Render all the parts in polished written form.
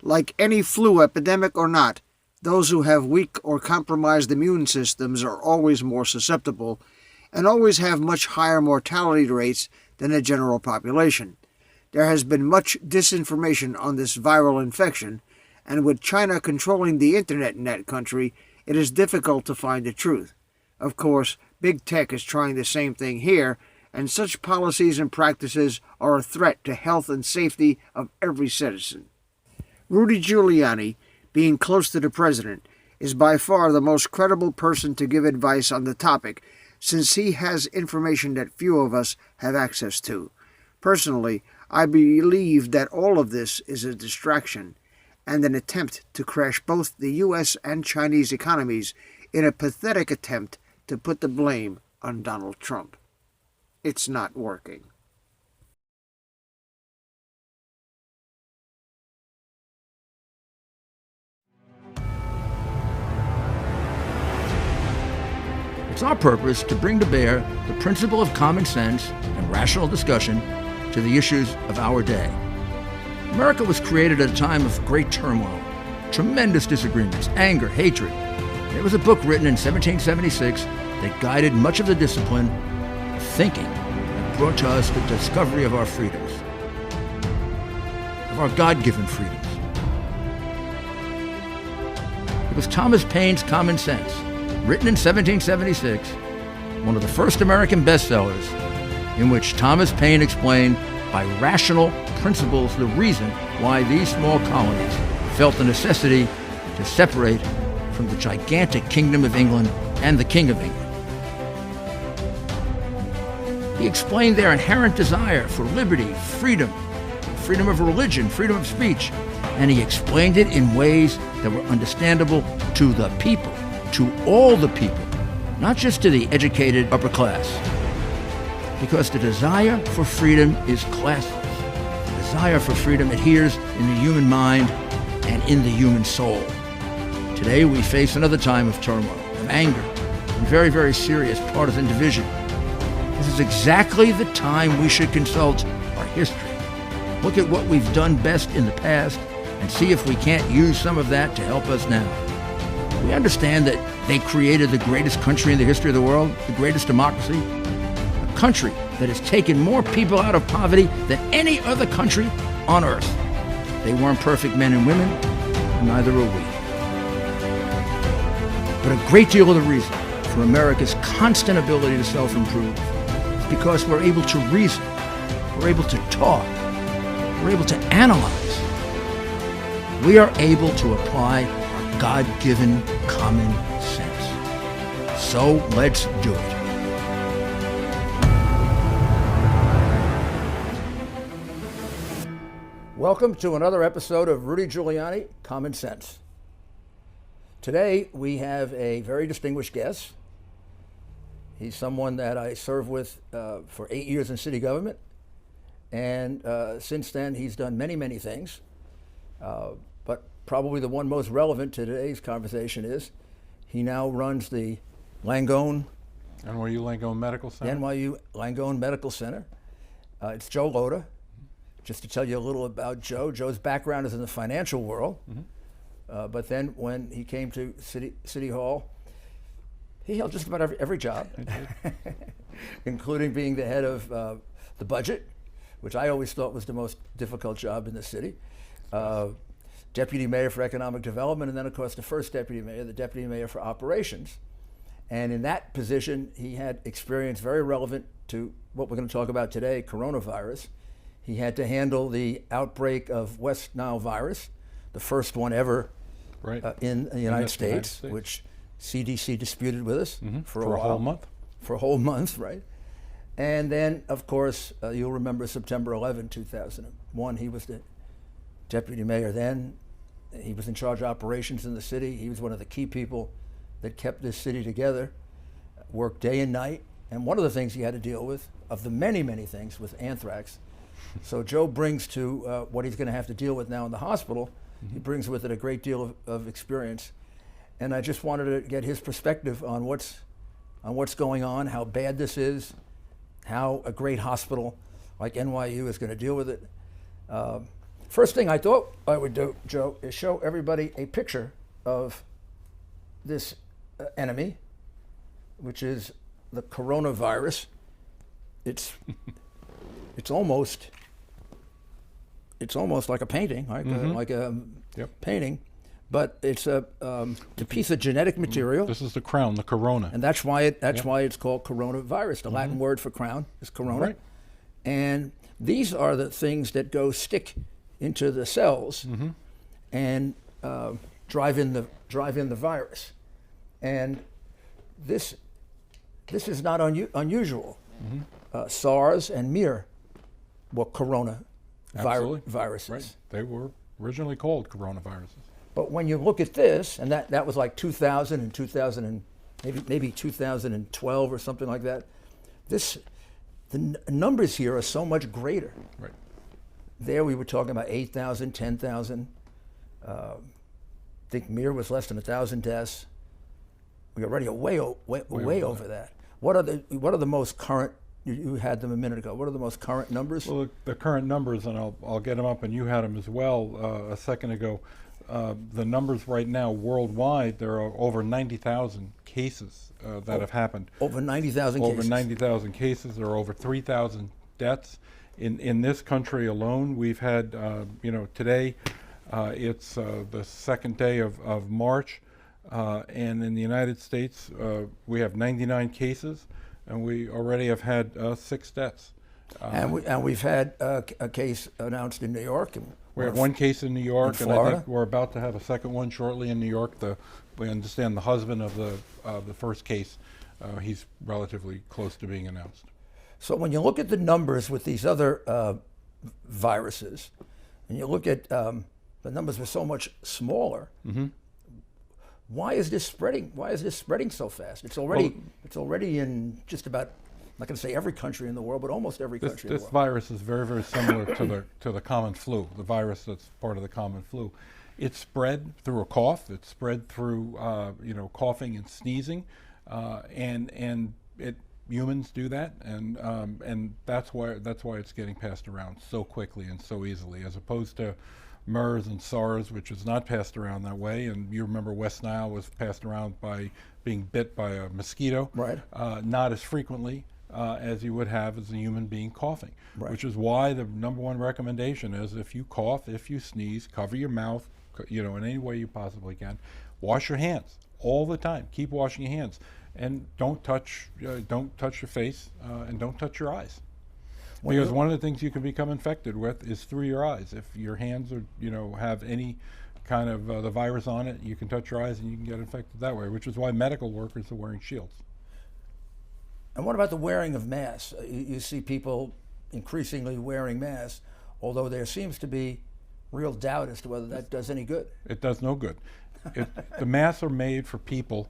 Like any flu epidemic or not, those who have weak or compromised immune systems are always more susceptible and always have much higher mortality rates than the general population. There has been much disinformation on this viral infection, and with China controlling the internet in that country, it is difficult to find the truth. Of course, big tech is trying the same thing here, and such policies and practices are a threat to health and safety of every citizen. Rudy Giuliani, being close to the president, is by far the most credible person to give advice on the topic, since he has information that few of us have access to. Personally, I believe that all of this is a distraction and an attempt to crash both the U.S. and Chinese economies in a pathetic attempt to put the blame on Donald Trump. It's not working. It's our purpose to bring to bear the principle of common sense and rational discussion to the issues of our day. America was created at a time of great turmoil, tremendous disagreements, anger, hatred. There was a book written in 1776 that guided much of the discipline of thinking that brought to us the discovery of our freedoms, of our God-given freedoms. It was Thomas Paine's Common Sense, written in 1776, one of the first American bestsellers, in which Thomas Paine explained by rational principles the reason why these small colonies felt the necessity to separate from the gigantic Kingdom of England and the King of England. He explained their inherent desire for liberty, freedom, freedom of religion, freedom of speech, and he explained it in ways that were understandable to the people, to all the people, not just to the educated upper class. Because the desire for freedom is classless. The desire for freedom adheres in the human mind and in the human soul. Today we face another time of turmoil, of anger, and very, very serious partisan division. This is exactly the time we should consult our history. Look at what we've done best in the past and see if we can't use some of that to help us now. We understand that they created the greatest country in the history of the world, the greatest democracy, a country that has taken more people out of poverty than any other country on earth. They weren't perfect men and women, and neither are we. But a great deal of the reason for America's constant ability to self-improve is because we're able to reason, we're able to talk, we're able to analyze. We are able to apply our God-given common sense. So let's do it. Welcome to another episode of Rudy Giuliani, Common Sense. Today we have a very distinguished guest. He's someone that I served with for 8 years in city government, and since then he's done many, many things. But probably the one most relevant to today's conversation is he now runs the Langone NYU Langone Medical Center. It's Joe Lota. Just to tell you a little about Joe, Joe's background is in the financial world, but then when he came to City Hall, he held just about every job, including being the head of the budget, which I always thought was the most difficult job in the city. Deputy Mayor for Economic Development, and then of course the first Deputy Mayor, the Deputy Mayor for Operations. And in that position, he had experience very relevant to what we're going to talk about today, coronavirus. He had to handle the outbreak of West Nile virus, the first one ever in the United States, which CDC disputed with us for a whole month. For a whole month, right? And then, of course, you'll remember September 11, 2001. He was the deputy mayor then. He was in charge of operations in the city. He was one of the key people that kept this city together, worked day and night. And one of the things he had to deal with, of the many, many things, was anthrax. So Joe brings to what he's going to have to deal with now in the hospital, he brings with it a great deal of experience. And I just wanted to get his perspective on what's going on, how bad this is, how a great hospital like NYU is going to deal with it. First thing I thought I would do, Joe, is show everybody a picture of this enemy, which is the coronavirus. It's almost like a painting, right? Like a painting, but it's a piece of genetic material. This is the crown, the corona, and that's why it's called coronavirus. The Latin word for crown is corona, right. And these are the things that stick into the cells and drive in the virus. And this is not unusual. SARS and MERS were viruses. Right. They were originally called coronaviruses. But when you look at this, and that was like 2000 and 2000 and maybe 2012 or something like that. The numbers here are so much greater. Right. There we were talking about 8,000, 10,000. I think MERS was less than 1,000 deaths. We already are way over that. What are the most current? You had them a minute ago. What are the most current numbers? Well, the current numbers, and I'll get them up, and you had them as well a second ago. The numbers right now worldwide, there are over 90,000 cases that have happened. Over 90,000 cases. Over 90,000 cases. There are over 3,000 deaths. In this country alone, we've had, today it's the second day of March, and in the United States, we have 99 cases, and we already have had 6 deaths. And we've had a case announced in New York. We have one case in New York, in and I Florida. think we're about to have a second one shortly in New York. We understand the husband of the first case, he's relatively close to being announced. So when you look at the numbers with these other viruses, and you look at the numbers were so much smaller, why is this spreading? Why is this spreading so fast? It's already in just about, I'm not going to say every country in the world, but almost every country in the This world. virus is very, very similar to the common flu, the virus that's part of the common flu. It's spread through a cough. It's spread through coughing and sneezing, and humans do that, and that's why it's getting passed around so quickly and so easily, as opposed to MERS and SARS, which is not passed around that way. And you remember West Nile was passed around by being bit by a mosquito, Right. Not as frequently as you would have as a human being coughing, Right. which is why the number one recommendation is if you cough, if you sneeze, cover your mouth, in any way you possibly can. Wash your hands all the time. Keep washing your hands, and don't touch your face, and don't touch your eyes. Because one of the things you can become infected with is through your eyes. If your hands are, have any kind of the virus on it, you can touch your eyes and you can get infected that way, which is why medical workers are wearing shields. And what about the wearing of masks? You see people increasingly wearing masks, although there seems to be real doubt as to whether that does any good. It does no good. The masks are made for people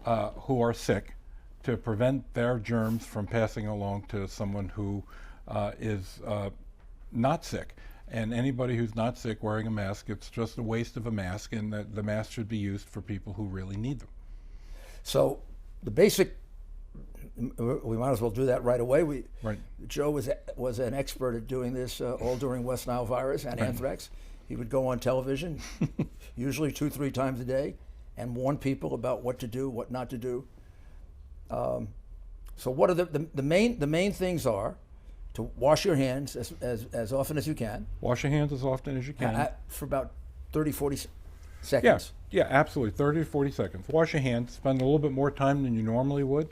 who are sick, to prevent their germs from passing along to someone who is not sick. And anybody who's not sick wearing a mask, it's just a waste of a mask, and the mask should be used for people who really need them. So the basic, we might as well do that right away. Right. Joe was an expert at doing this all during West Nile virus and anthrax. He would go on television, usually 2-3 times a day, and warn people about what to do, what not to do. So what are the main things are to wash your hands as often as you can. Wash your hands as often as you can. For about 30, 40 seconds. Yeah, absolutely, 30 to 40 seconds. Wash your hands, spend a little bit more time than you normally would.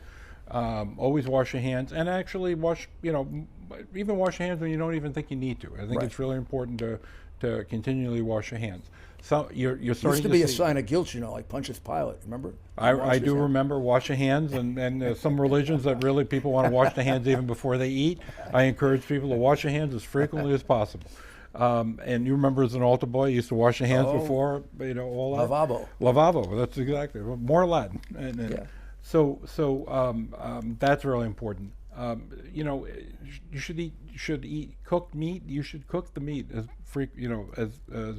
Always wash your hands, and actually even wash your hands when you don't even think you need to. I think it's really important to continually wash your hands. So you're starting used to be a sign of guilt, like Pontius Pilate, remember? I do remember wash your hands, and some religions that really people want to wash their hands even before they eat. I encourage people to wash your hands as frequently as possible. And you remember as an altar boy, you used to wash your hands before, all that. Lavabo. Lavabo, that's exactly, more Latin. So that's really important. You should eat cooked meat. You should cook the meat as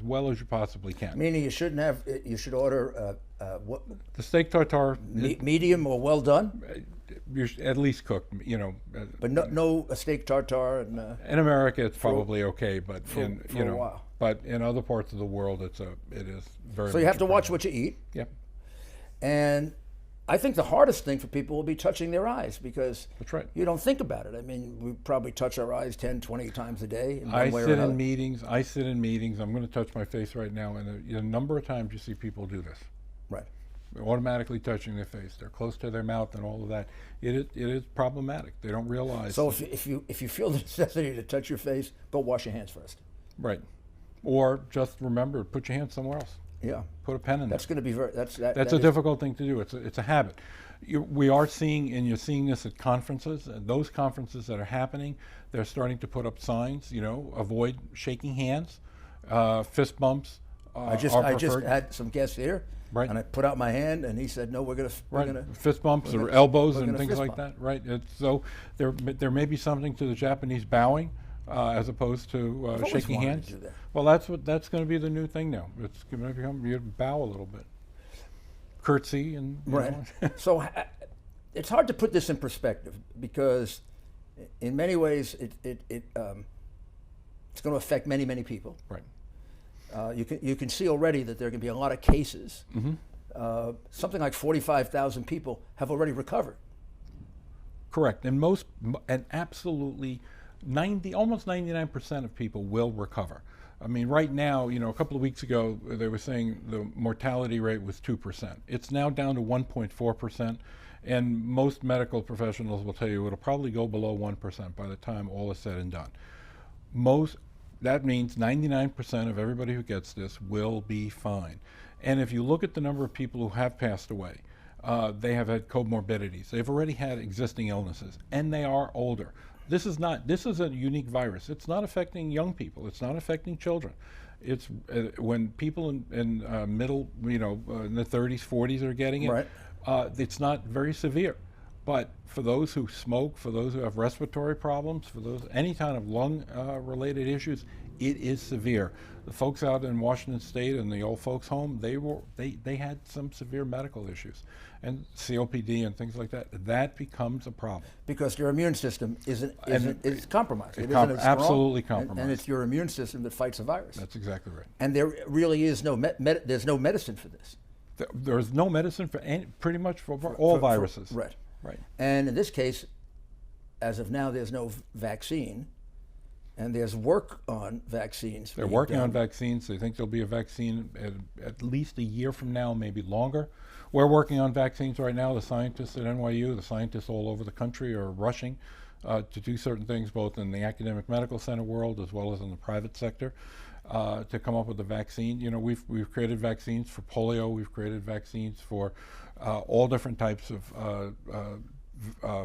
well as you possibly can. Meaning you should order what? The steak tartare. Medium or well done? at least cooked, But no a steak tartare and in America, it's probably okay, but for a while. But in other parts of the world, it is very. So you have much to a watch problem. what you eat. Yep, And I think the hardest thing for people will be touching their eyes, because that's right. you don't think about it. I mean, we probably touch our eyes 10, 20 times a day in one I way or sit another. in meetings. I'm going to touch my face right now, and a number of times you see people do this. Right. They're automatically touching their face. They're close to their mouth and all of that. It is problematic. They don't realize. So if you feel the necessity to touch your face, go wash your hands first. Right. Or just remember, put your hand somewhere else. Yeah. Put a pen in That's there. going to be very. That's a difficult thing to do. It's a habit. We are seeing, and you're seeing this at conferences. And those conferences that are happening, they're starting to put up signs. Avoid shaking hands, fist bumps. I just had some guests here, Right. and I put out my hand, and he said, "No, we're going to fist bumps we're or gonna- elbows we're and gonna things fist like bump. that. Right. So there may be something to the Japanese bowing. As opposed to always shaking wanted hands. to do that. Well, that's going to be the new thing now. It's going to become you bow a little bit, curtsy, and Right. So it's hard to put this in perspective, because in many ways it's going to affect many people. Right. You can see already that there are going to be a lot of cases. Mm-hmm. Something like 45,000 people have already recovered. Correct, and absolutely almost 99% of people will recover. I mean, right now, a couple of weeks ago, they were saying the mortality rate was 2%. It's now down to 1.4%, and most medical professionals will tell you it'll probably go below 1% by the time all is said and done. That means 99% of everybody who gets this will be fine. And if you look at the number of people who have passed away, they have had comorbidities. They've already had existing illnesses, and they are older. This is a unique virus. It's not affecting young people. It's not affecting children. It's when people in middle, in the 30s, 40s are getting it. Right. It's not very severe. But for those who smoke, for those who have respiratory problems, for those any kind of lung related issues, it is severe. The folks out in Washington State and the old folks home, they had some severe medical issues, and COPD and things like that. That becomes a problem Because your immune system is compromised. It com- isn't as strong, absolutely and compromised. it's your immune system that fights the virus. That's exactly right. And there really is there's no medicine for this. There's no medicine for pretty much for all viruses. Right. Right. And in this case, as of now, there's no vaccine, and there's work on vaccines. They're working on vaccines. They think there'll be a vaccine at least a year from now, maybe longer. We're working on vaccines right now. The scientists at NYU, the scientists all over the country are rushing to do certain things, both in the academic medical center world as well as in the private sector, to come up with a vaccine. We've created vaccines for polio. We've created vaccines for all different types of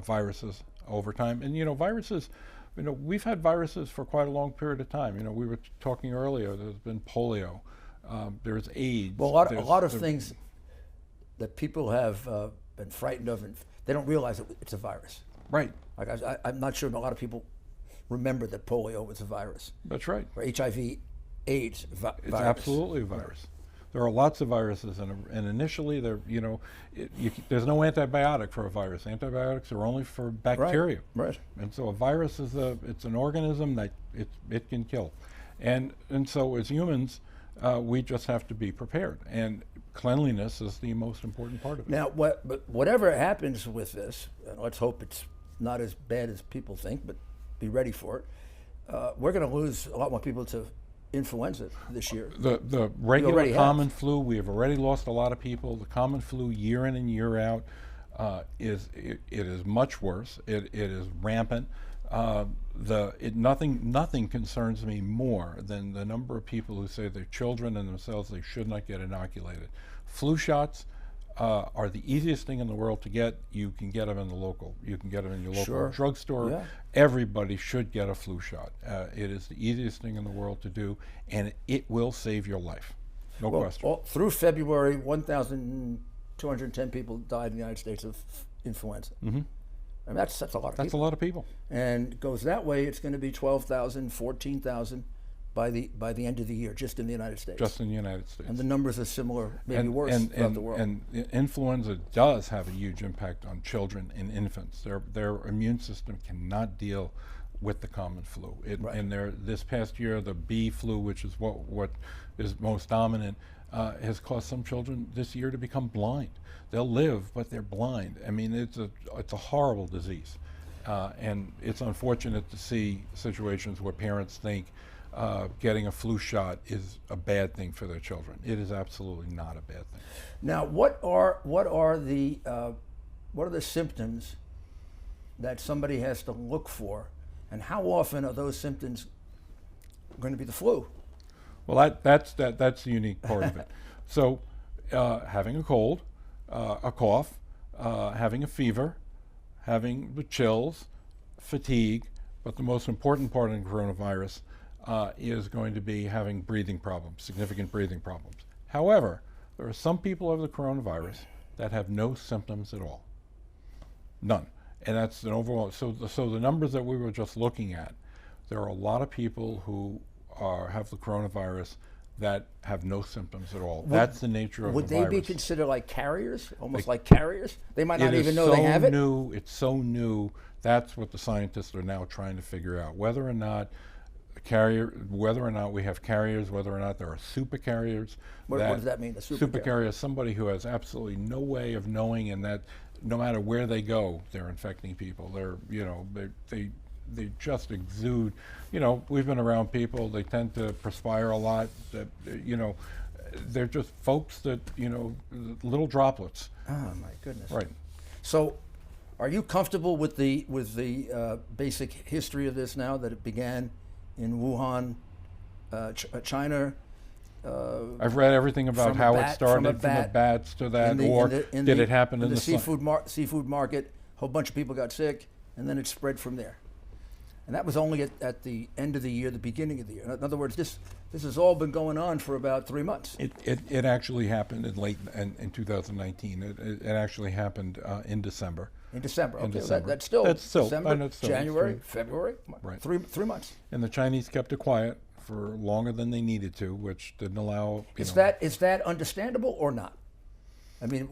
viruses over time. And viruses, we've had viruses for quite a long period of time. We were talking earlier. There's been polio. There's AIDS. Well, a lot of things that people have been frightened of, and they don't realize that it's a virus. Right. Like I'm not sure a lot of people remember that polio was a virus. That's right. Or HIV, AIDS virus. It's absolutely a virus. There are lots of viruses, and initially, there's no antibiotic for a virus. Antibiotics are only for bacteria. Right. And so a virus it's an organism that it can kill, and so as humans, we just have to be prepared. And cleanliness is the most important part of it. Now, whatever happens with this, and let's hope it's not as bad as people think, but be ready for it. We're going to lose a lot more people to influenza this year. The regular common flu, we have already lost a lot of people. The common flu, year in and year out, it is much worse. It is rampant. Nothing concerns me more than the number of people who say their children and themselves they should not get inoculated. Flu shots are the easiest thing in the world to get. You can get them in your local Sure. drugstore. Yeah. Everybody should get a flu shot. It is the easiest thing in the world to do, and it will save your life. No question. Through February, 1,210 people died in the United States of influenza. Mm-hmm. I mean, that's a lot of people. That's a lot of people. And it goes that way, it's going to be 12,000, 14,000 by the end of the year, just in the United States. Just in the United States. And the numbers are similar, maybe worse throughout the world. And influenza does have a huge impact on children and infants. Their immune system cannot deal with the common flu. Right. And this past year, the B flu, which is what is most dominant, has caused some children this year to become blind. They'll live, but they're blind. I mean, it's a horrible disease. And it's unfortunate to see situations where parents think getting a flu shot is a bad thing for their children. It is absolutely not a bad thing. Now, what are the symptoms that somebody has to look for, and how often are those symptoms going to be the flu? Well, that's the unique part of it. So, having a cold, a cough, having a fever, having the chills, fatigue, but the most important part in coronavirus is going to be having breathing problems, significant breathing problems. However, there are some people of the coronavirus that have no symptoms at all. None. And that's an overall, so the numbers that we were just looking at, there are a lot of people who have the coronavirus that have no symptoms at all. That's the nature of the virus. Would they be considered like carriers, almost like carriers? They might not even know they have it? It's so new. That's what the scientists are now trying to figure out, whether or not we have carriers, whether or not there are super carriers. What does that mean, a super carrier is somebody who has absolutely no way of knowing, and that no matter where they go, they're infecting people. They just exude. We've been around people, they tend to perspire a lot, that, they're just folks that, little droplets. Oh my goodness. Right. So, are you comfortable with the basic history of this now, that it began in Wuhan, China? I've read everything about how it started, from the bats to that, did it happen in the seafood market? A whole bunch of people got sick, and then it spread from there. And that was only at the end of the year, the beginning of the year. In other words, this has all been going on for about 3 months. It actually happened in 2019. It actually happened in December. In December. Okay, December. That's still December, that's still January, February. Right. 3 months. And the Chinese kept it quiet for longer than they needed to, which didn't allow. Is that understandable or not? I mean,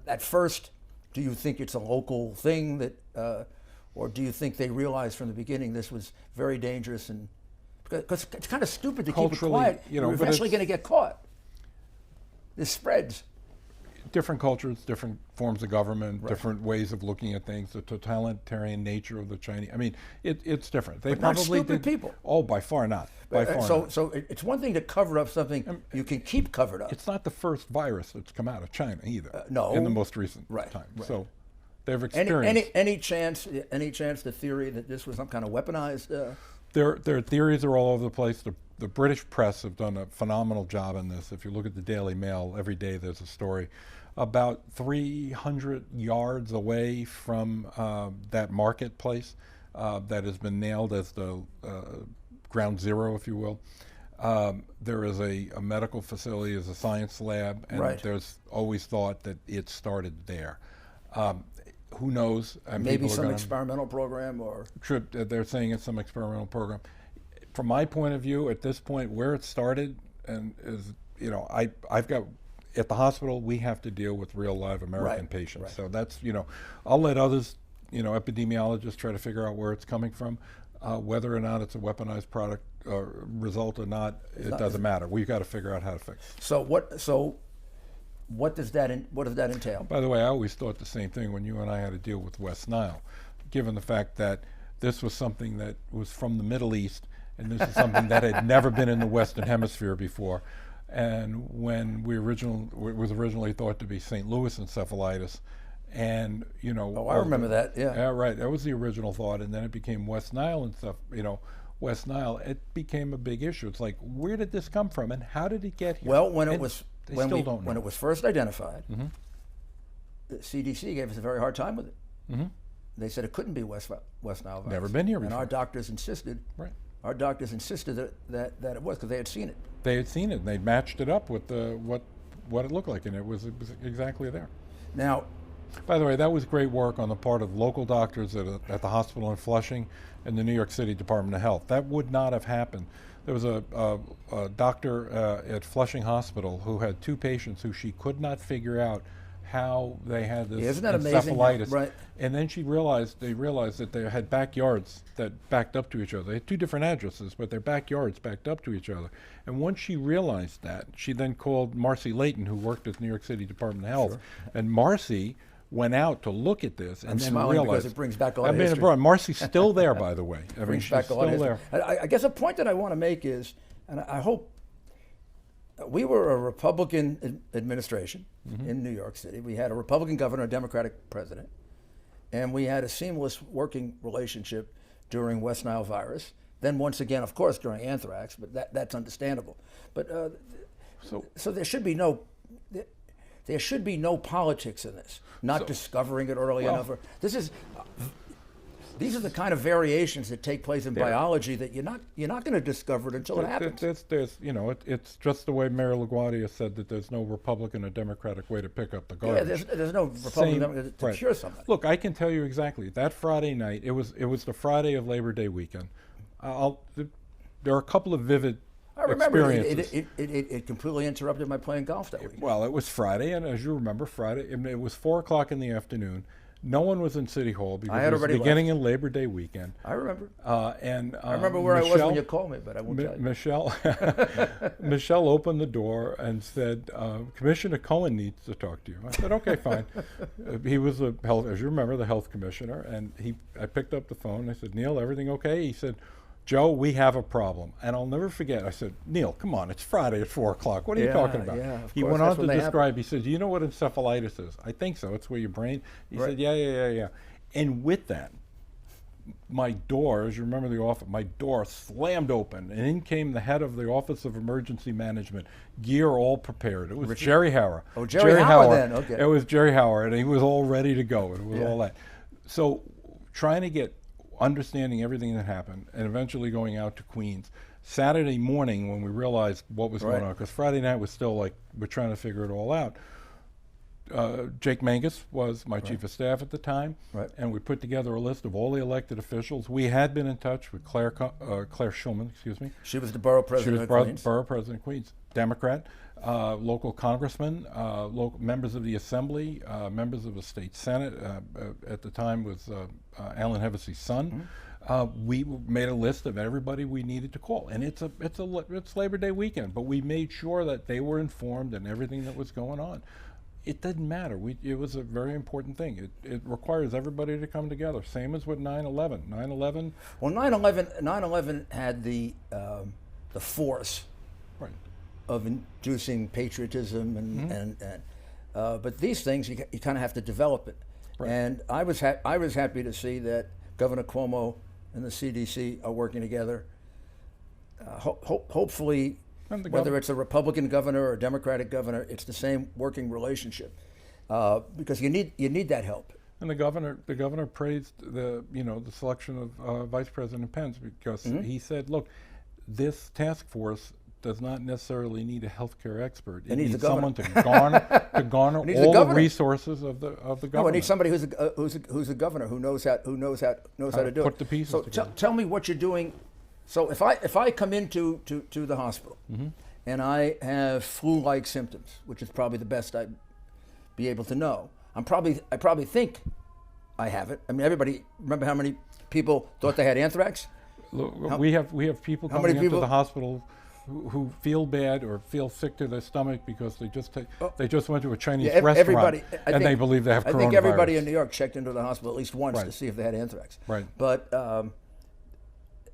at first, do you think it's a local thing that, or do you think they realized from the beginning this was very dangerous? And because it's kind of stupid to keep it quiet, you're eventually going to get caught. This spreads. Different cultures, different forms of government, different ways of looking at things, the totalitarian nature of the Chinese. I mean, it's different. They but probably not stupid people. Oh, by far not. By far not. So it's one thing to cover up something you can keep covered up. It's not the first virus that's come out of China either. No. In the most recent time. Right. So they've experienced. Any chance the theory that this was some kind of weaponized? Their theories are all over the place. The British press have done a phenomenal job in this. If you look at the Daily Mail, every day there's a story. About 300 yards away from that marketplace that has been nailed as the ground zero, if you will, there is a medical facility, is a science lab, and there's always thought that it started there. Who knows? Maybe some experimental program, or they're saying it's some experimental program. From my point of view, at this point, where it started, and is I've got. At the hospital, we have to deal with real live American patients. Right. So that's, I'll let others, epidemiologists try to figure out where it's coming from. Whether or not it's a weaponized product result or not, it doesn't matter. We've got to figure out how to fix it. So what does that entail? By the way, I always thought the same thing when you and I had to deal with West Nile, given the fact that this was something that was from the Middle East, and this is something that had never been in the Western Hemisphere before. And when it was originally thought to be St. Louis encephalitis, and I remember that. Yeah, right. That was the original thought, and then it became West Nile and stuff. West Nile. It became a big issue. It's like, where did this come from, and how did it get here? Well, when it was first identified, the CDC gave us a very hard time with it. Mm-hmm. They said it couldn't be West Nile virus. Never been here before. And our doctors insisted. Right. Our doctors insisted that it was, because they had seen it. They had seen it, and they matched it up with what it looked like, and it was exactly there. Now, by the way, that was great work on the part of local doctors at the hospital in Flushing and the New York City Department of Health. That would not have happened. There was a doctor at Flushing Hospital who had 2 patients who she could not figure out how they had this Isn't that amazing? encephalitis. Right. And then they realized that they had backyards that backed up to each other. They had 2 different addresses, but their backyards backed up to each other. And once she realized that, she then called Marcy Layton, who worked at the New York City Department of Health. Sure. And Marcy went out to look at this and then smiling realized, because it brings back a lot of history. Marcy's still there, by the way. I mean, she's still there. I guess a point that I want to make is, and I hope, we were a Republican administration in New York City. We had a Republican governor, a Democratic president, and we had a seamless working relationship during West Nile virus. Then once again, of course, during anthrax, but that's understandable. But so there should be no politics in this. Not discovering it early enough. These are the kind of variations that take place in biology that you're not going to discover it until it happens. It's just the way Mayor LaGuardia said that there's no Republican or Democratic way to pick up the garbage. Yeah, there's no Republican to cure somebody. Look, I can tell you exactly. That Friday night, it was the Friday of Labor Day weekend. There are a couple of vivid experiences. It completely interrupted my playing golf that weekend. Well, it was Friday, and as you remember, it was 4 o'clock in the afternoon. No one was in City Hall because it was the beginning of Labor Day weekend. I remember. I remember where I was when you called me, but I won't tell you. Michelle opened the door and said, Commissioner Cohen needs to talk to you. I said, okay, fine. He was as you remember, the health commissioner, and I picked up the phone. I said, Neil, everything okay? He said, Joe, we have a problem. And I'll never forget, I said, Neil, come on, it's Friday at 4 o'clock. What are you talking about? Yeah, he went on to describe, he said, do you know what encephalitis is? I think so, it's where your brain, he said, yeah. And with that, my door, as you remember the office, my door slammed open, and in came the head of the Office of Emergency Management, gear all prepared. It was Jerry Hauer. Oh, Jerry Hauer then, okay. It was Jerry Hauer, and he was all ready to go. It was all that. So trying to get understanding everything that happened, and eventually going out to Queens. Saturday morning, when we realized what was going on, because Friday night was still like, we're trying to figure it all out. Jake Mangus was my chief of staff at the time, and we put together a list of all the elected officials. We had been in touch with Claire Schulman, excuse me. She was the borough president of Queens. Borough president of Queens, Democrat, local congressmen, local members of the Assembly, members of the state Senate. At the time was Alan Hevesey's son. We made a list of everybody we needed to call, and it's Labor Day weekend, but we made sure that they were informed and everything that was going on. It didn't matter. It was a very important thing. It requires everybody to come together. Same as with 9/11. 9/11. Well, 9/11 had the force of inducing patriotism but these things you kind of have to develop it. And I was happy to see that Governor Cuomo and the CDC are working together. Hopefully, whether it's a Republican governor or a Democratic governor, it's the same working relationship because you need that help. And the governor praised the selection of Vice President Pence because he said, look, this task force does not necessarily need a healthcare expert. It needs someone to garner all the resources of the government. No, it needs somebody who's a governor who knows how to do it. Put the pieces together. Tell me what you're doing. So if I come into the hospital and I have flu-like symptoms, which is probably the best I'd be able to know, I probably think I have it. I mean, everybody remember how many people thought they had anthrax? We have people coming into the hospital who feel bad or feel sick to their stomach because they just went to a Chinese restaurant and they believe they have coronavirus. I think everybody in New York checked into the hospital at least once to see if they had anthrax. Right. But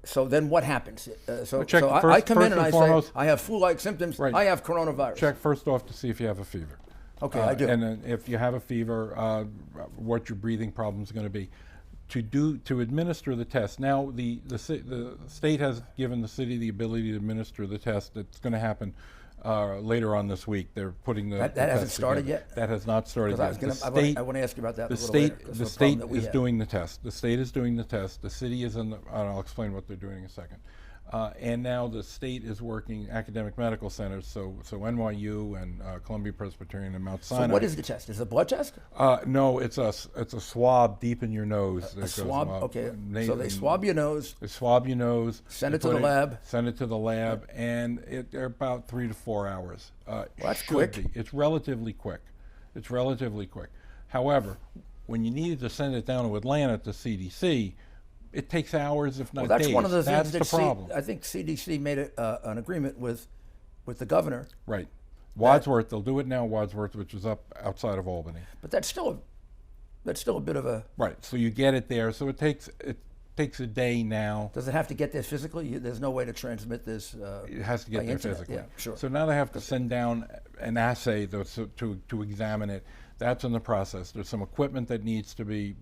so then what happens? I come in and I say, I have flu-like symptoms, I have coronavirus. Check first off to see if you have a fever. Okay, I do. And then if you have a fever, what your breathing problem is going to be. To administer the test. Now the state has given the city the ability to administer the test. That's going to happen later on this week. They're putting the that hasn't started yet. That has not started yet. I want to ask you about that. The state is doing the test. The state is doing the test. The city is and I'll explain what they're doing in a second. And now the state is working academic medical centers, so NYU and Columbia Presbyterian and Mount Sinai. So what is the test? Is it a blood test? No, it's a swab deep in your nose. A swab? Okay. So they swab your nose. They swab your nose. Send it to the lab. Send it to the lab, and they're about 3 to 4 hours. Well, that's quick. It's relatively quick. It's relatively quick. However, when you needed to send it down to Atlanta to CDC, it takes hours, if not days. Well, that's one of the things that's the problem. I think CDC made an agreement with the governor. Right. Wadsworth, they'll do it now, Wadsworth, which is up outside of Albany. But that's still a bit of a... Right, so you get it there, so it takes a day now. Does it have to get there physically? There's no way to transmit this It has to get there internet. physically. Yeah, sure. So now they have to send down an assay to examine it. That's in the process. There's some equipment that needs to be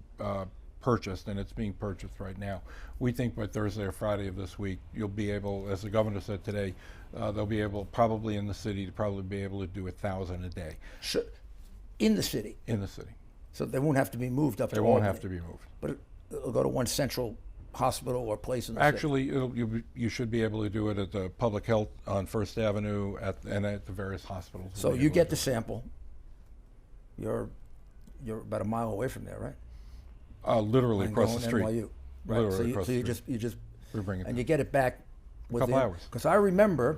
purchased, and it's being purchased right now. We think by Thursday or Friday of this week, you'll be able, as the governor said today, they'll be able, probably in the city, to probably be able to do 1,000 a day. Sure. In the city? In the city. So they won't have to be moved up to They won't Albany. have to be moved. But it'll go to one central hospital or place in the Actually, you should be able to do it at the public health on First Avenue and at the various hospitals. So you get the sample. You're about a mile away from there, right? Literally across the street. NYU. Right. Literally So across the street. you just We bring it and down. you get it back within couple hours. Because I remember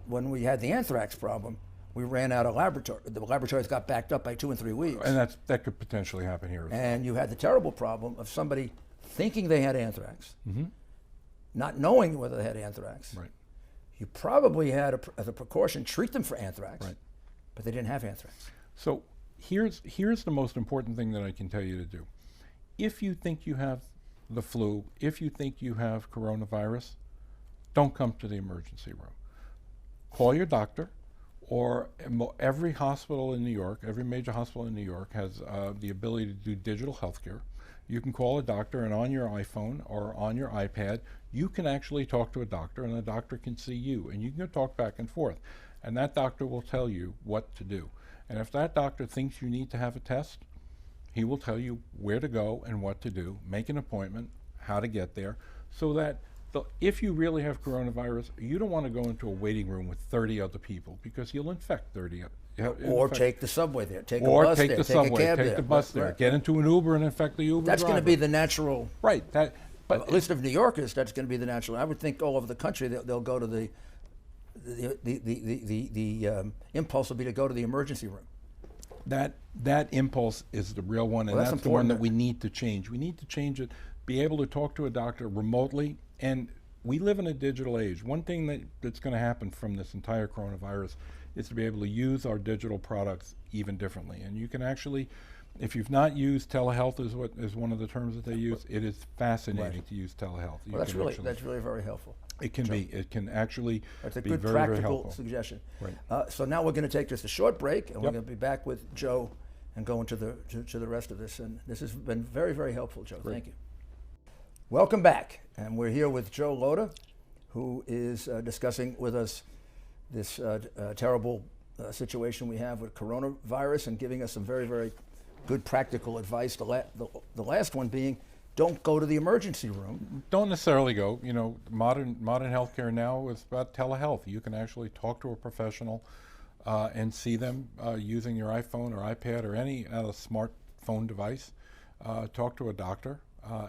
when we had the anthrax problem, we ran out of laboratory. The laboratories got backed up by 2 and 3 weeks. And that could potentially happen here as well. And you had the terrible problem of somebody thinking they had anthrax, Mm-hmm. not knowing whether they had anthrax. Right. You probably had, as a precaution, treat them for anthrax, Right. but they didn't have anthrax. So here's the most important thing that I can tell you to do. If you think you have the flu, if you think you have coronavirus, don't come to the emergency room. Call your doctor, or every hospital in New York, every major hospital in New York has the ability to do digital healthcare. You can call a doctor, and on your iPhone or on your iPad, you can actually talk to a doctor, and the doctor can see you, and you can talk back and forth. And that doctor will tell you what to do. And if that doctor thinks you need to have a test, he will tell you where to go and what to do, make an appointment, how to get there, so that if you really have coronavirus, you don't want to go into a waiting room with 30 other people, because you'll infect 30. Or take the subway there, take a or bus take there, the take a subway, cab take there. the bus there, Right. get into an Uber and infect the Uber That's going to driver. be the natural. Right. But at least of New Yorkers, that's going to be the natural. I would think all over the country they'll go to the impulse will be to go to the emergency room. That impulse is the real one, and Well, that's that's the one important. that we need to change. We need to change it, be able to talk to a doctor remotely, and we live in a digital age. One thing that's going to happen from this entire coronavirus is to be able to use our digital products even differently. And you can actually, if you've not used telehealth, is one of the terms that they use. It is fascinating to use telehealth. Well, that's really very helpful. It can be. It can actually That's a be good very, very practical helpful. suggestion. Right. So now we're going to take just a short break, and we're Yep. going to be back with Joe and go into the rest of this. And this has been very, very helpful, Joe. Great. Thank you. Welcome back, and we're here with Joe Loda, who is discussing with us this terrible situation we have with coronavirus, and giving us some very, very good practical advice. The last one being, don't go to the emergency room. Don't necessarily go. You know, modern healthcare now is about telehealth. You can actually talk to a professional and see them using your iPhone or iPad or any other smartphone device. Talk to a doctor.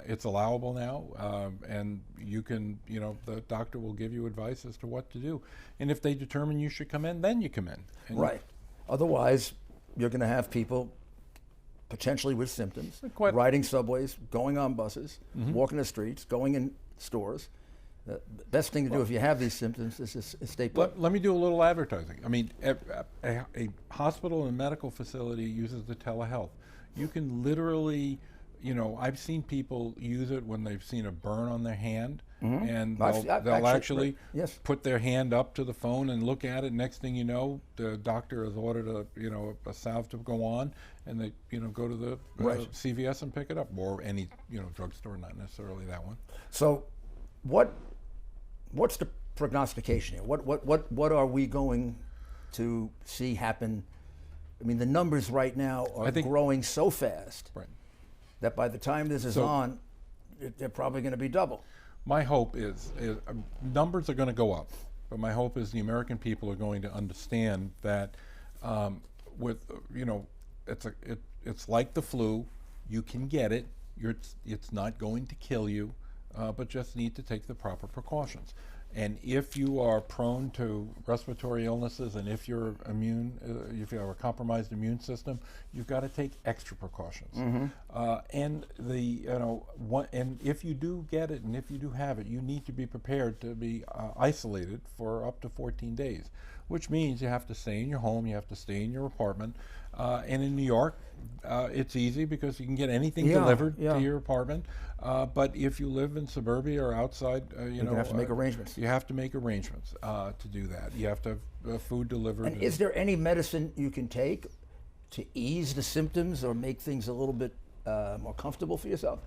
It's allowable now, and you can, the doctor will give you advice as to what to do. And if they determine you should come in, then you come in. And Right. Otherwise, you're going to have people potentially with symptoms, riding subways, going on buses, walking the streets, going in stores. The best thing to do if you have these symptoms is just stay put. Let me do a little advertising. I mean, a hospital and medical facility uses the telehealth. You can literally, I've seen people use it when they've seen a burn on their hand, and they'll actually put their hand up to the phone and look at it. Next thing you know, the doctor has ordered a salve to go on, and they go to the CVS and pick it up, or any drugstore, not necessarily that one. So, what's the prognostication here? What are we going to see happen? I mean, the numbers right now are growing so fast that by the time this is on, they're probably going to be double. My hope is numbers are going to go up, but my hope is the American people are going to understand that it's like the flu. You can get it. It's not going to kill you, but just need to take the proper precautions. And if you are prone to respiratory illnesses, and if you're if you have a compromised immune system, you've got to take extra precautions. And and if you do get it, and if you do have it, you need to be prepared to be isolated for up to 14 days, which means you have to stay in your home, you have to stay in your apartment. And in New York, it's easy because you can get anything delivered to your apartment. But if you live in suburbia or outside, you have to make arrangements. You have to make arrangements to do that. You have to have food delivered. And is there any medicine you can take to ease the symptoms or make things a little bit more comfortable for yourself?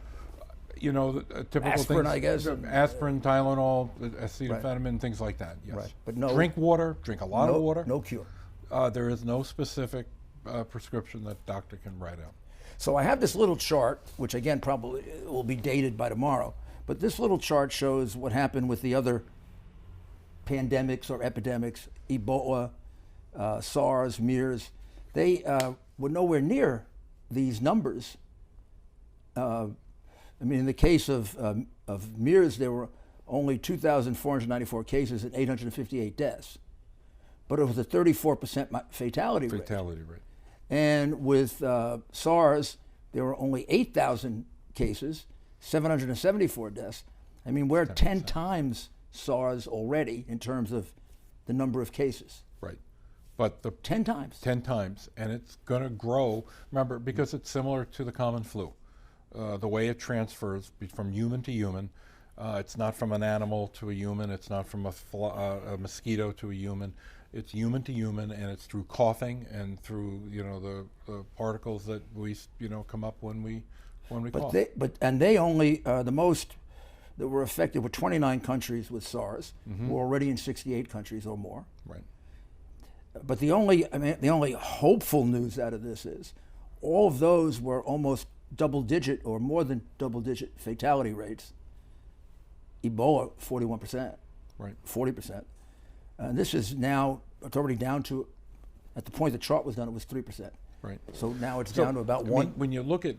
The typical aspirin, things. I guess. Aspirin, Tylenol, acetaminophen, things like that. Yes. Right. But no. Drink water. Drink a lot of water. No cure. There is no specific prescription that doctor can write out. So I have this little chart, which again probably will be dated by tomorrow, but this little chart shows what happened with the other pandemics or epidemics, Ebola, SARS, MERS. They were nowhere near these numbers. In the case of MERS, there were only 2,494 cases and 858 deaths, but it was a 34% fatality rate. And with SARS, there were only 8,000 cases, 774 deaths. We're 10 times SARS already in terms of the number of cases. Right. But 10 times. 10 times. And it's going to grow, remember, because it's similar to the common flu. The way it transfers from human to human. It's not from an animal to a human. It's not from a mosquito to a human. It's human to human, and it's through coughing and through the particles that we come up when we cough. They only the most that were affected were 29 countries with SARS. We're already in 68 countries or more. Right. But the only hopeful news out of this is all of those were almost double-digit or more than double-digit fatality rates. Ebola, 41%. Right. 40%. And this is now, it's already down to, at the point the chart was done, it was 3%. Right. So now it's down to about 1. When you look at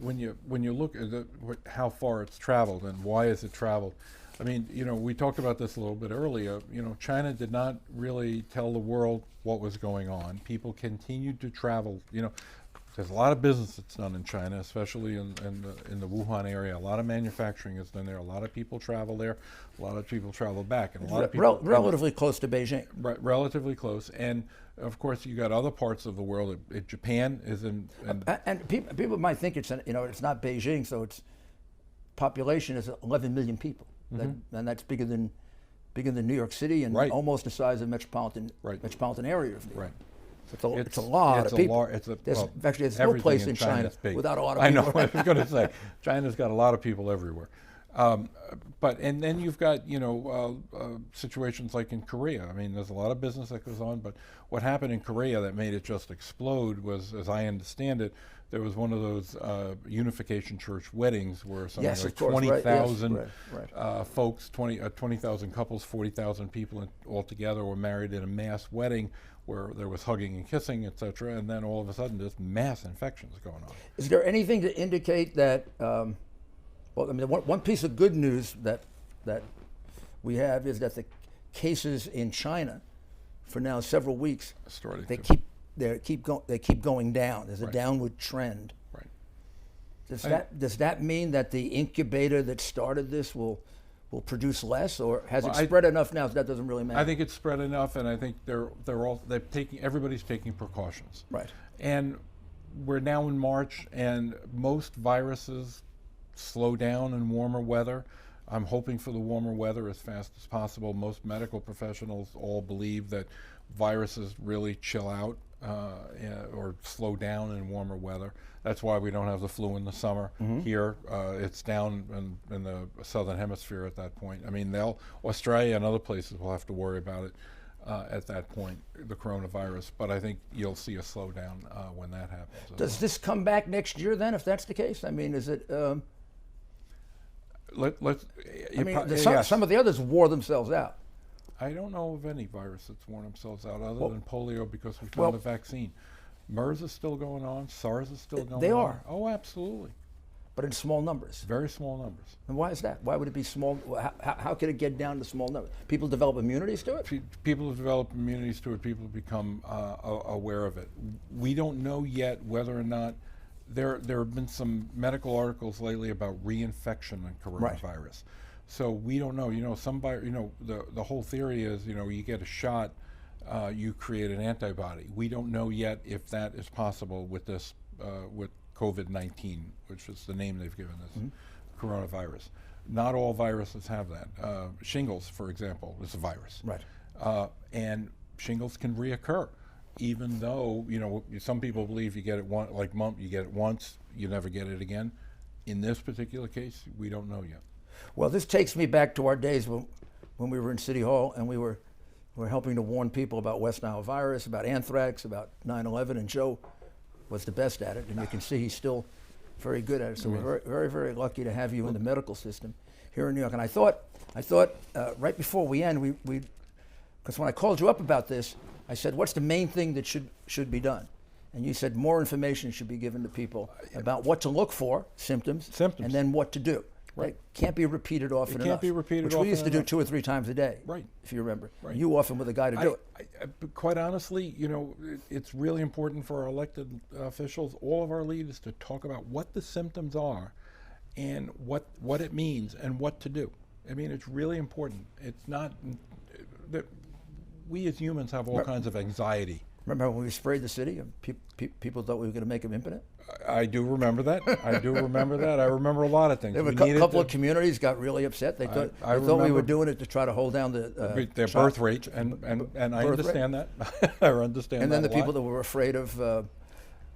how far it's traveled and why has it traveled, we talked about this a little bit earlier. China did not really tell the world what was going on. People continued to travel. There's a lot of business that's done in China, especially in the Wuhan area. A lot of manufacturing is done there. A lot of people travel there. A lot of people travel back, and a lot of people relatively close to Beijing. Right, relatively close. And of course, you got other parts of the world. Japan is in. And people might think it's not Beijing, so its population is 11 million people, and that's bigger than New York City and almost the size of metropolitan area of New York. Right. It's a lot of people. There's no place in China without a lot of people. I know. I was going to say, China's got a lot of people everywhere. And then you've got situations like in Korea. There's a lot of business that goes on, but what happened in Korea that made it just explode was, as I understand it, there was one of those unification church weddings where something like 20,000 folks, 20,000 couples, 40,000 people altogether were married in a mass wedding where there was hugging and kissing, etc., and then all of a sudden there's mass infections going on. Is there anything to indicate that, one piece of good news that we have is that the cases in China for now several weeks, they keep going down. There's a downward trend. Right. Does that mean that the incubator that started this will produce less, or has it spread enough now that doesn't really matter? I think it's spread enough, and I think everybody's taking precautions. Right. And we're now in March, and most viruses slow down in warmer weather. I'm hoping for the warmer weather as fast as possible. Most medical professionals all believe that viruses really chill out or slow down in warmer weather. That's why we don't have the flu in the summer here. It's down in the southern hemisphere at that point. Australia and other places will have to worry about it at that point, the coronavirus. But I think you'll see a slowdown when that happens. Does this come back next year then, if that's the case? Is it? let's. I mean, some of the others wore themselves out. I don't know of any virus that's worn themselves out other than polio because we found a vaccine. MERS is still going on. SARS is still going on. They are. Oh, absolutely. But in small numbers. Very small numbers. And why is that? Why would it be small? How could it get down to small numbers? People develop immunities to it? People have developed immunities to it. People become aware of it. We don't know yet whether or not there have been some medical articles lately about reinfection in coronavirus. Right. So we don't know. The whole theory is, you get a shot, you create an antibody. We don't know yet if that is possible with this, with COVID-19, which is the name they've given this coronavirus. Not all viruses have that. Shingles, for example, is a virus. Right. And shingles can reoccur, even though, some people believe you get it once, like mump, you get it once, you never get it again. In this particular case, we don't know yet. Well, this takes me back to our days when we were in City Hall and we were helping to warn people about West Nile virus, about anthrax, about 9/11, and Joe was the best at it, and you can see he's still very good at it. So we're very, very, very lucky to have you in the medical system here in New York. And I thought right before we end, because when I called you up about this, I said, what's the main thing that should be done? And you said more information should be given to people about what to look for, symptoms, and then what to do. Right. It can't be repeated often enough. It can't be repeated often enough. Which we used to do 2 or 3 times a day. Right. If you remember. Right. You often were the guy to do it. Quite honestly, it's really important for our elected officials, all of our leaders, to talk about what the symptoms are and what it means and what to do. I mean, it's really important. It's not that we as humans have all kinds of anxiety. Remember when we sprayed the city and people thought we were going to make them impotent? I do remember that. I remember a lot of things. There were a couple of communities got really upset. They thought we were doing it to try to hold down their birth rate, and I understand that. I understand that. And then the people that were afraid of the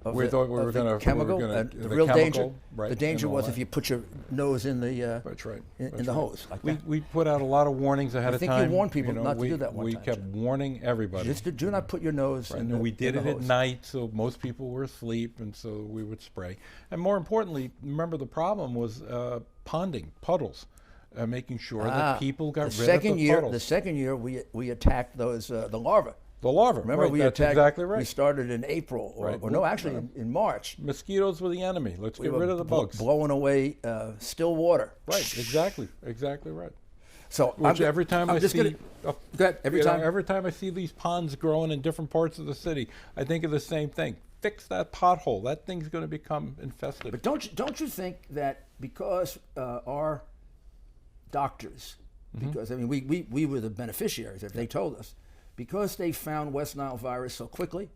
chemical, the real danger. Right, the danger was if you put your nose in the that's right. in the hose. Like we put out a lot of warnings ahead of time. I think you warned people not to do that one time. We kept warning everybody. Just do not put your nose in the hose. We did it at night, so most people were asleep, and so we would spray. And more importantly, remember the problem was ponding, puddles. Making sure that people got rid of the puddles. The second year, we attacked those the larvae. The larvae. Remember, right, we that's attacked. Exactly right. We started in April, in March. Mosquitoes were the enemy. Let's get rid of the bugs. Blowing away still water. Right. Exactly right. So every time I see these ponds growing in different parts of the city, I think of the same thing. Fix that pothole. That thing's going to become infested. But don't you think that because our doctors, because I mean we were the beneficiaries if they told us. Because they found West Nile virus so quickly,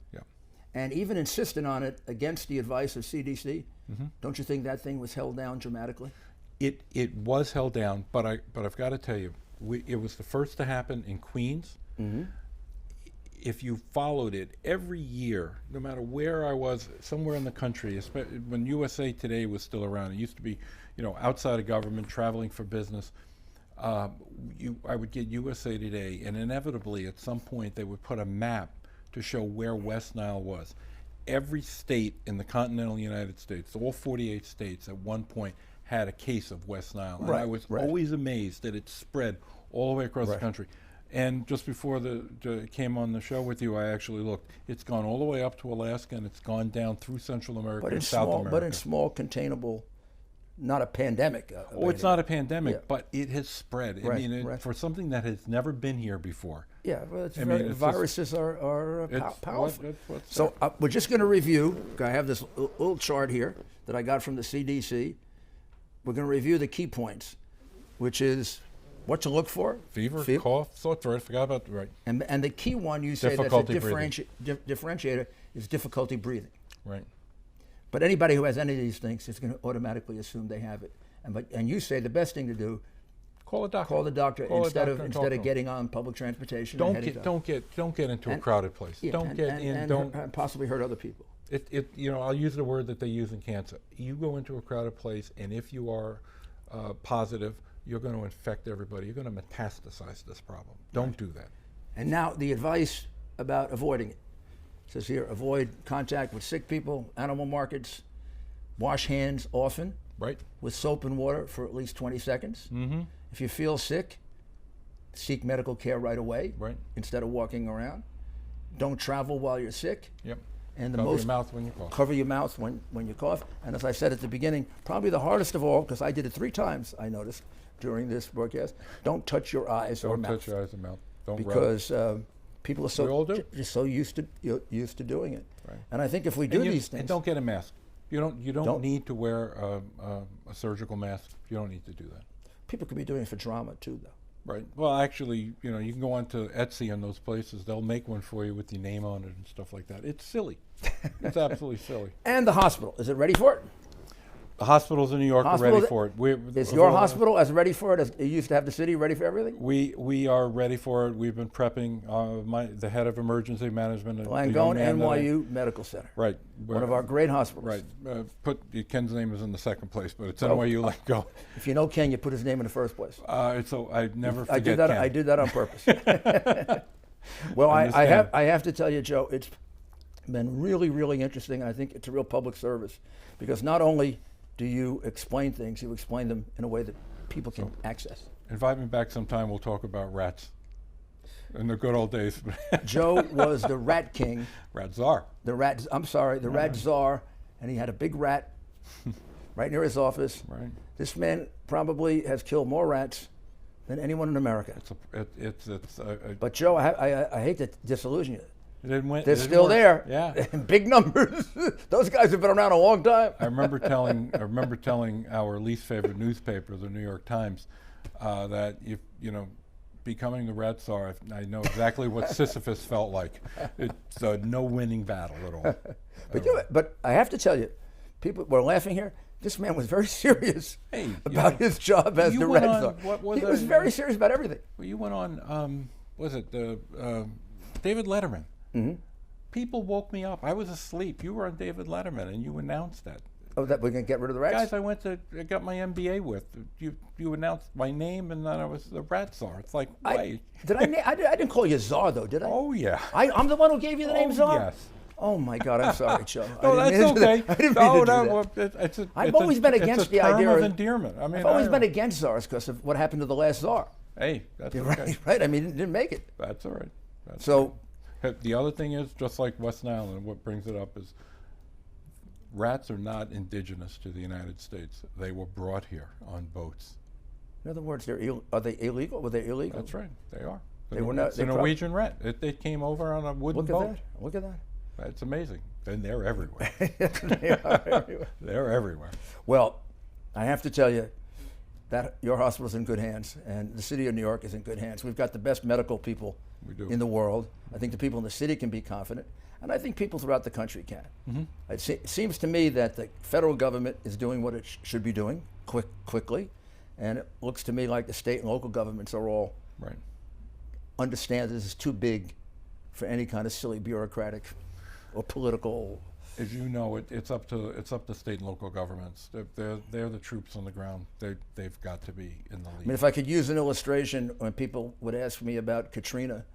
and even insisted on it against the advice of CDC, don't you think that thing was held down dramatically? It was held down, but I've got to tell you, it was the first to happen in Queens. If you followed it every year, no matter where I was, somewhere in the country, when USA Today was still around, it used to be, outside of government, traveling for business. I would get USA Today, and inevitably at some point they would put a map to show where West Nile was. Every state in the continental United States, all 48 states at one point had a case of West Nile. And I was always amazed that it spread all the way across the country. And just before came on the show with you, I actually looked. It's gone all the way up to Alaska, and it's gone down through Central America and South America. But in small, containable. Not a pandemic. It's not a pandemic, but it has spread. I mean, for something that has never been here before. Yeah, well, viruses are powerful. So we're just going to review. I have this little chart here that I got from the CDC. We're going to review the key points, which is what to look for. Fever, cough, sore throat. I forgot about And the key one you say that's a differentiator is difficulty breathing. Right. But anybody who has any of these things is going to automatically assume they have it. And you say the best thing to do, call a doctor. Call the doctor instead of getting on public transportation. Don't get into a crowded place. And possibly hurt other people. I'll use the word that they use in cancer. You go into a crowded place, and if you are positive, you're going to infect everybody. You're going to metastasize this problem. Don't do that. And now the advice about avoiding it. It says here, avoid contact with sick people, animal markets, wash hands often. Right. with soap and water for at least 20 seconds. Mm-hmm. If you feel sick, seek medical care right away Right. instead of walking around. Don't travel while you're sick. Yep. And Cover your mouth when you cough. Cover your mouth when you cough. And as I said at the beginning, probably the hardest of all, because I did it 3 times, I noticed, during this broadcast, don't touch your eyes or mouth. Don't touch your eyes and mouth. Don't rub. Because people are We all do. just so used to doing it. Right. And I think if we do these things. And don't get a mask. You don't need to wear a surgical mask. You don't need to do that. People could be doing it for drama too, though. Right. Well, actually, you can go onto Etsy and those places. They'll make one for you with your name on it and stuff like that. It's silly. It's absolutely silly. And the hospital, is it ready for it? The hospitals in New York are ready for it. Is your hospital as ready for it as it used to have the city ready for everything? We are ready for it. We've been prepping. The head of emergency management at Langone NYU Medical Center. Right. One of our great hospitals. Right. Ken's name is in the second place, but it's NYU Langone. If you know Ken, you put his name in the first place. So I never forget Ken. I did that on purpose. Well, I have to tell you, Joe, it's been really, really interesting. I think it's a real public service because not only do you explain things, you explain them in a way that people can access. Invite me back sometime. We'll talk about rats in the good old days. Joe was the rat king. Rat czar. The rat czar, and he had a big rat right near his office. Right. This man probably has killed more rats than anyone in America. But Joe, I hate to disillusion you. They're still there. Yeah. In big numbers. Those guys have been around a long time. I remember telling our least favorite newspaper, the New York Times, that becoming the rat czar, I know exactly what Sisyphus felt like. It's a no winning battle at all. But I have to tell you, people were laughing here. This man was very serious about his job as the rat czar. He was very serious about everything. Well, you went on, David Letterman. Mm-hmm. People woke me up. I was asleep. You were on David Letterman, and you announced that. Oh, that we're going to get rid of the rats? Guys, I got my MBA with. You announced my name, and then I was the rat czar. It's like, wait. I didn't call you czar, though, did I? Oh, yeah. I'm the one who gave you the name czar? Yes. Oh, my God, I'm sorry, Joe. No, that's okay. I didn't mean to do that. I've always been against the idea of endearment. I mean, I've always been against czars because of what happened to the last czar. Hey, that's okay. Right? I mean, it didn't make it. That's all right. So. The other thing is, just like West Nile, and what brings it up is rats are not indigenous to the United States. They were brought here on boats. In other words, are they illegal? Were they illegal? That's right. They are. They were not. It's a Norwegian rat. They came over on a wooden boat. Look at that. It's amazing. And they're everywhere. They are everywhere. They're everywhere. Well, I have to tell you that your hospital's in good hands, and the city of New York is in good hands. We've got the best medical people in the world. I think the people in the city can be confident, and I think people throughout the country can. Mm-hmm. It seems to me that the federal government is doing what it should be doing quickly, and it looks to me like the state and local governments are all understand this is too big for any kind of silly bureaucratic or political. As you know, it's up to state and local governments. They're the troops on the ground. They've got to be in the lead. I mean, if I could use an illustration when people would ask me about Katrina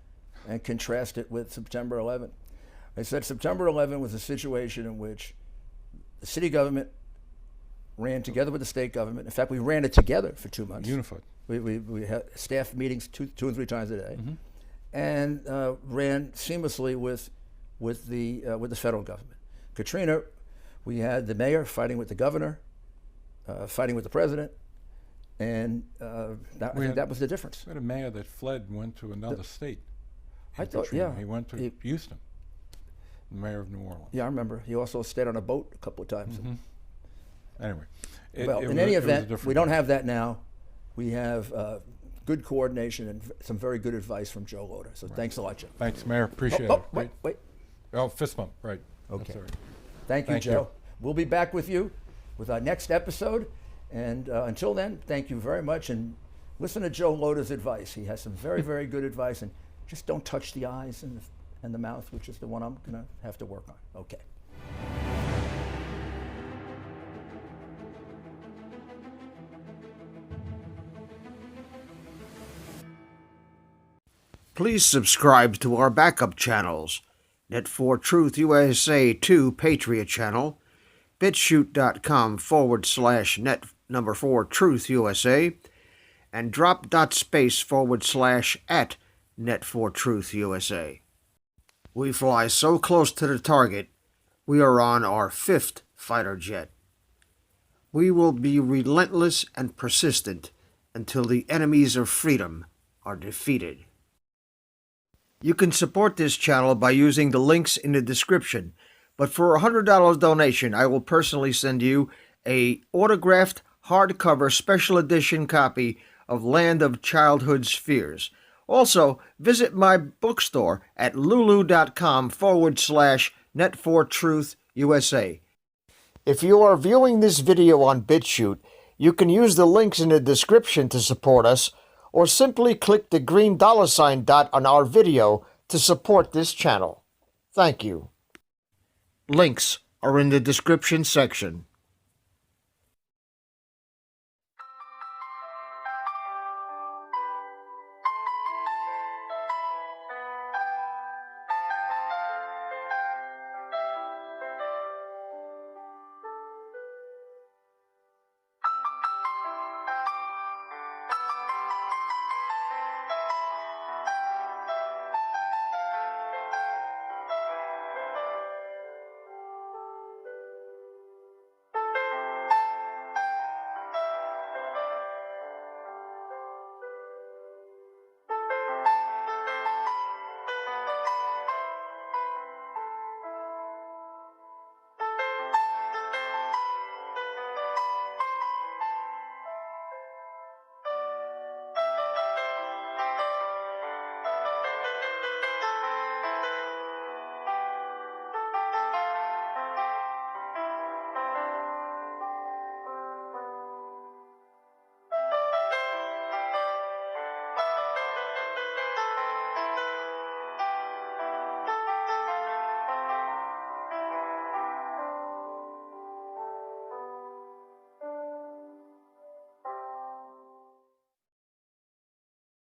and contrast it with September 11th, I said September 11th was a situation in which the city government ran together with the state government. In fact, we ran it together for 2 months. Unified. We had staff meetings two and three times a day, and ran seamlessly with the federal government. Katrina, we had the mayor fighting with the governor, fighting with the president, and I think that was the difference. We had a mayor that fled and went to another state. I thought, Katrina. He went to Houston, the mayor of New Orleans. Yeah, I remember. He also stayed on a boat a couple of times. Mm-hmm. Anyway. In any event, we don't have that now. We have good coordination and some very good advice from Joe Loader. So thanks a lot, Joe. Thanks, Mayor. Appreciate it. Wait. Oh, fist bump. Right. Okay. That's all right. Thank you, Joe. We'll be back with you with our next episode. And until then, thank you very much. And listen to Joe Loader's advice. He has some very, very good advice. And just don't touch the eyes and the mouth, which is the one I'm going to have to work on. Okay. Please subscribe to our backup channels, Net4 Truth USA 2 Patriot channel, BitChute.com/net4TruthUSA, and drop.space/@net4TruthUSA. We fly so close to the target, we are on our 5th fighter jet. We will be relentless and persistent until the enemies of freedom are defeated. You can support this channel by using the links in the description, but for a $100 donation, I will personally send you a autographed hardcover special edition copy of Land of Childhood's Fears. Also, visit my bookstore at lulu.com/net4truthUSA. If you are viewing this video on BitChute, you can use the links in the description to support us, or simply click the green $ dot on our video to support this channel. Thank you. Links are in the description section.